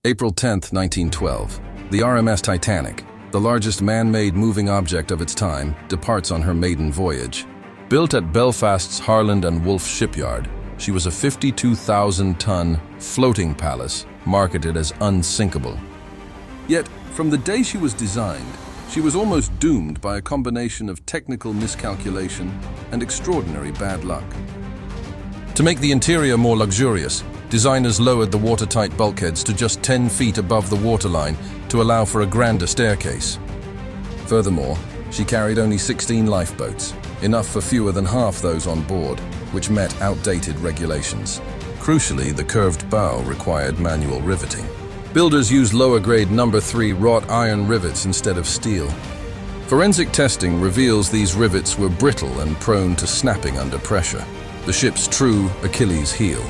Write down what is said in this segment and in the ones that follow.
April 10, 1912. The RMS Titanic, the largest man-made moving object of its time, departs on her maiden voyage. Built at Belfast's Harland and Wolff shipyard, she was a 52,000-ton floating palace marketed as Unsinkable. Yet, from the day she was designed, she was almost doomed by a combination of technical miscalculation and extraordinary bad luck. To make the interior more luxurious, designers lowered the watertight bulkheads to just 10 feet above the waterline to allow for a grander staircase. Furthermore, she carried only 16 lifeboats, enough for fewer than half those on board, which met outdated regulations. Crucially, the curved bow required manual riveting. Builders used lower-grade No. 3 wrought iron rivets instead of steel. Forensic testing reveals these rivets were brittle and prone to snapping under pressure, the ship's true Achilles heel.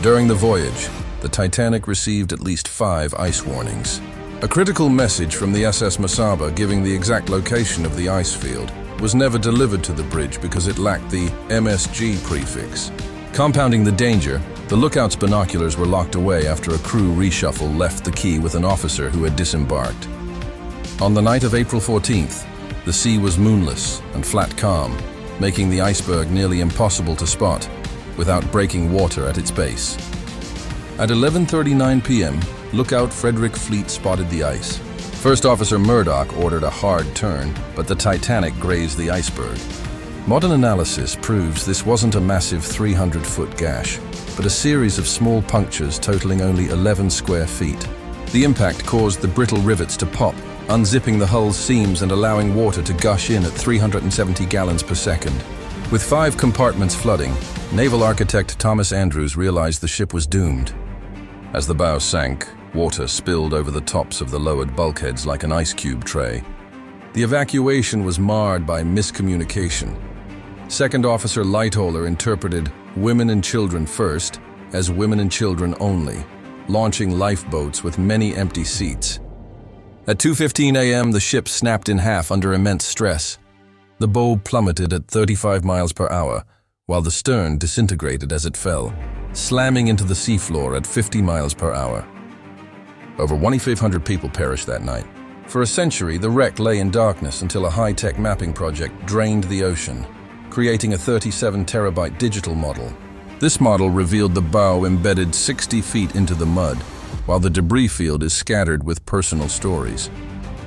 During the voyage, the Titanic received at least 5 ice warnings. A critical message from the SS Mesaba giving the exact location of the ice field was never delivered to the bridge because it lacked the MSG prefix. Compounding the danger, the lookout's binoculars were locked away after a crew reshuffle left the quay with an officer who had disembarked. On the night of April 14th, the sea was moonless and flat calm, making the iceberg nearly impossible to spot without breaking water at its base. At 11:39 p.m., lookout Frederick Fleet spotted the ice. First Officer Murdoch ordered a hard turn, but the Titanic grazed the iceberg. Modern analysis proves this wasn't a massive 300-foot gash, but a series of small punctures totaling only 11 square feet. The impact caused the brittle rivets to pop, unzipping the hull's seams and allowing water to gush in at 370 gallons per second. With 5 compartments flooding, naval architect Thomas Andrews realized the ship was doomed. As the bow sank, water spilled over the tops of the lowered bulkheads like an ice cube tray. The evacuation was marred by miscommunication. Second Officer Lightoller interpreted "women and children first" as "women and children only," launching lifeboats with many empty seats. At 2:15 a.m., the ship snapped in half under immense stress. The bow plummeted at 35 miles per hour, while the stern disintegrated as it fell, slamming into the seafloor at 50 miles per hour. Over 2,500 people perished that night. For a century, the wreck lay in darkness until a high-tech mapping project drained the ocean, creating a 37-terabyte digital model. This model revealed the bow embedded 60 feet into the mud, while the debris field is scattered with personal stories.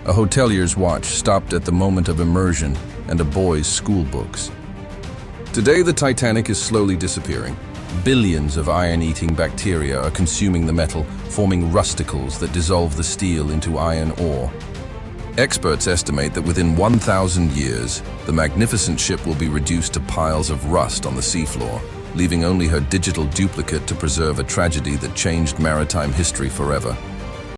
A hotelier's watch stopped at the moment of immersion and a boy's school books. Today, the Titanic is slowly disappearing. Billions of iron-eating bacteria are consuming the metal, forming rusticles that dissolve the steel into iron ore. Experts estimate that within 1,000 years, the magnificent ship will be reduced to piles of rust on the seafloor, leaving only her digital duplicate to preserve a tragedy that changed maritime history forever.